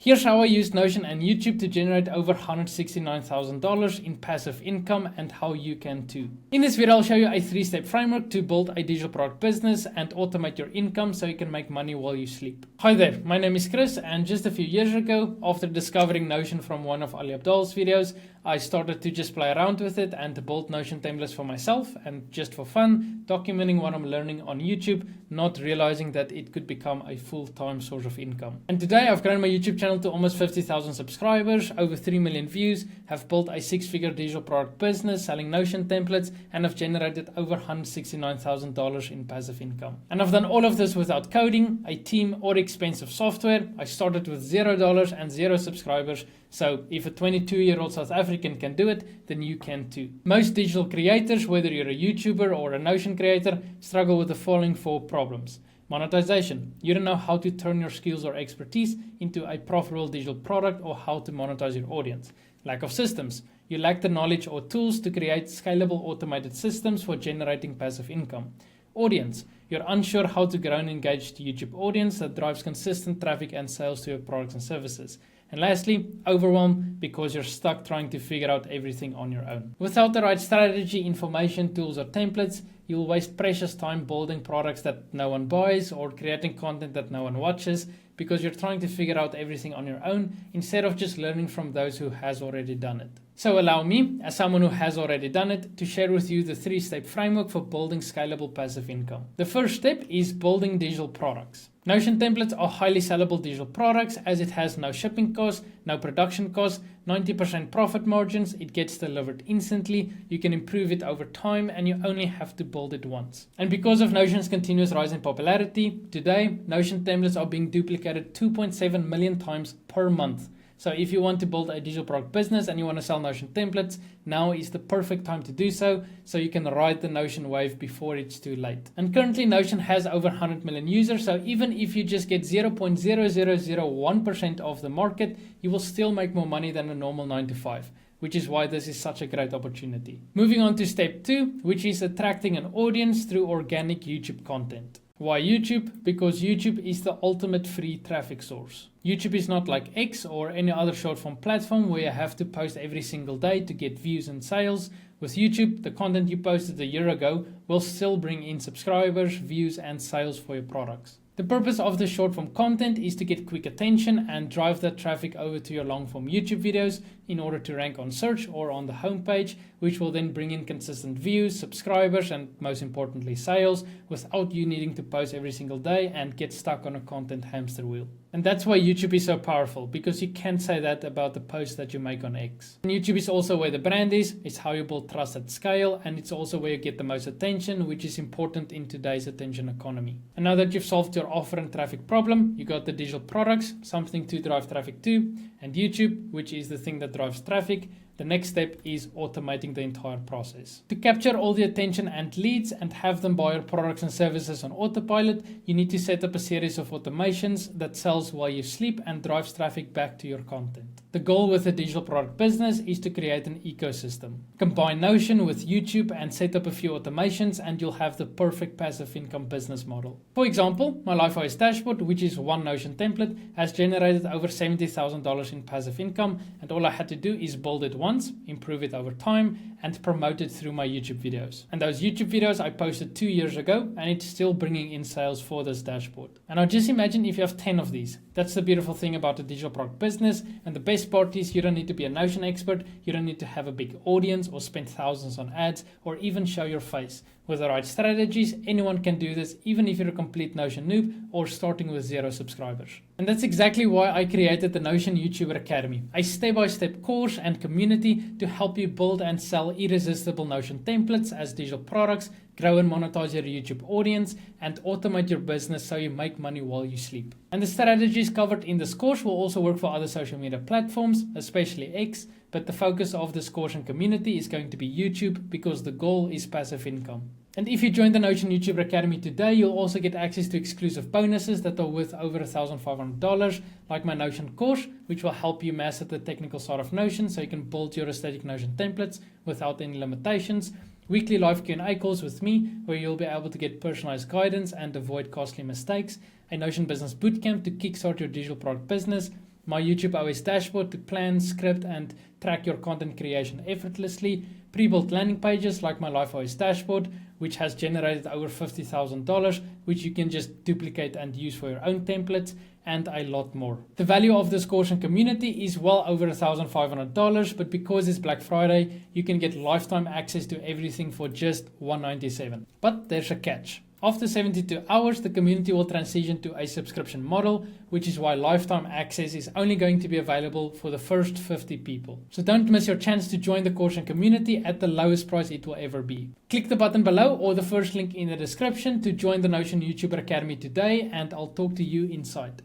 Here's how I used Notion and YouTube to generate over $169,000 in passive income and how you can too. In this video, I'll show you a 3-step framework to build a digital product business and automate your income so you can make money while you sleep. Hi there, my name is Chris, and just a few years ago, after discovering Notion from one of Ali Abdaal's videos, I started to just play around with it and to build Notion templates for myself and just for fun, documenting what I'm learning on YouTube, not realizing that it could become a full-time source of income. And today I've grown my YouTube channel to almost 50,000 subscribers, over 3 million views, have built a 6-figure digital product business selling Notion templates, and have generated over $169,000 in passive income. And I've done all of this without coding, a team, or expensive software. I started with $0 and 0 subscribers. So if a 22-year-old South African can do it, then you can too. Most digital creators, whether you're a YouTuber or a Notion creator, struggle with the following 4 problems. Monetization. You don't know how to turn your skills or expertise into a profitable digital product or how to monetize your audience. Lack of systems. You lack the knowledge or tools to create scalable automated systems for generating passive income. Audience. You're unsure how to grow an engaged YouTube audience that drives consistent traffic and sales to your products and services. And lastly, overwhelm, because you're stuck trying to figure out everything on your own. Without the right strategy, information, tools, or templates, you'll waste precious time building products that no one buys or creating content that no one watches because you're trying to figure out everything on your own instead of just learning from those who has already done it. So allow me, as someone who has already done it, to share with you the 3-step framework for building scalable passive income. The first step is building digital products. Notion templates are highly sellable digital products as it has no shipping costs, no production costs, 90% profit margins, it gets delivered instantly, you can improve it over time, and you only have to build it once. And because of Notion's continuous rise in popularity, today Notion templates are being duplicated 2.7 million times per month. So if you want to build a digital product business and you want to sell Notion templates, now is the perfect time to do so you can ride the Notion wave before it's too late. And currently Notion has over 100 million users, so even if you just get 0.0001% of the market, you will still make more money than a normal 9 to 5. Which is why this is such a great opportunity. Moving on to step 2, which is attracting an audience through organic YouTube content. Why YouTube? Because YouTube is the ultimate free traffic source. YouTube is not like X or any other short form platform where you have to post every single day to get views and sales. With YouTube, the content you posted a year ago will still bring in subscribers, views, and sales for your products. The purpose of the short form content is to get quick attention and drive that traffic over to your long form YouTube videos in order to rank on search or on the homepage, which will then bring in consistent views, subscribers, and most importantly sales without you needing to post every single day and get stuck on a content hamster wheel. And that's why YouTube is so powerful, because you can't say that about the posts that you make on X. And YouTube is also where the brand is, it's how you build trust at scale, and it's also where you get the most attention, which is important in today's attention economy. And now that you've solved your offer and traffic problem, you got the digital products, something to drive traffic to, and YouTube, which is the thing that drives traffic. The next step is automating the entire process. To capture all the attention and leads and have them buy your products and services on autopilot, you need to set up a series of automations that sells while you sleep and drives traffic back to your content. The goal with a digital product business is to create an ecosystem. Combine Notion with YouTube and set up a few automations and you'll have the perfect passive income business model. For example, my LifeOS dashboard, which is one Notion template, has generated over $70,000 in passive income, and all I had to do is build it once, improve it over time, and promote it through my YouTube videos. And those YouTube videos I posted 2 years ago, and it's still bringing in sales for this dashboard. And now just imagine if you have 10 of these. That's the beautiful thing about a digital product business, and the best part is you don't need to be a Notion expert, you don't need to have a big audience or spend thousands on ads or even show your face. With the right strategies, anyone can do this, even if you're a complete Notion noob or starting with 0 subscribers. And that's exactly why I created the Notion YouTuber Academy, a step-by-step course and community to help you build and sell irresistible Notion templates as digital products, grow and monetize your YouTube audience, and automate your business so you make money while you sleep. And the strategies covered in this course will also work for other social media platforms, especially X, but the focus of this course and community is going to be YouTube because the goal is passive income. And if you join the Notion YouTuber Academy today, you'll also get access to exclusive bonuses that are worth over $1,500, like my Notion course, which will help you master the technical side of Notion so you can build your aesthetic Notion templates without any limitations. Weekly live Q&A calls with me, where you'll be able to get personalized guidance and avoid costly mistakes. A Notion Business Bootcamp to kickstart your digital product business. my YouTube OS dashboard to plan, script, and track your content creation effortlessly, pre-built landing pages like my LifeOS dashboard, which has generated over $50,000, which you can just duplicate and use for your own templates, and a lot more. The value of this course and community is well over $1,500, but because it's Black Friday, you can get lifetime access to everything for just $197. But there's a catch. After 72 hours, the community will transition to a subscription model, which is why lifetime access is only going to be available for the first 50 people. So don't miss your chance to join the course and community at the lowest price it will ever be. Click the button below or the first link in the description to join the Notion YouTuber Academy today, and I'll talk to you inside.